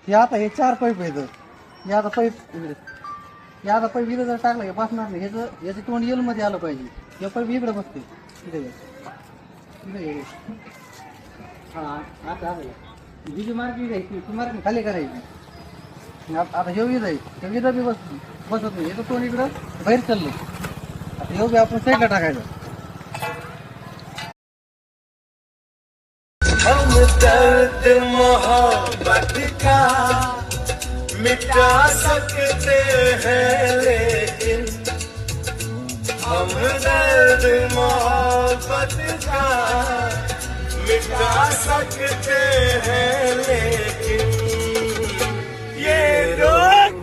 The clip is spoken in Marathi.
हे आता हे 4 पाईप आहेत. हे आता पाईप इकडे जर टाकलं हे बसणार नाही. याचं तोंड येल मध्ये आलं पाहिजे. हे पाईप इकडे बसते इकडे हा आता ही जी मार्गी घ्यायची ती मार्गी खाली करायची. आता हे विध आहे ते विध बी बसत नाही. याचं तोंड इकडं बाहेर चाललं. आता हे बी आपण साईडला टाकायचं. हम दर्द मोहब्बत का मिटा सकते हैं लेकिन हम दर्द मोहब्बत का मिटा सकते हैं लेकिन ये रोग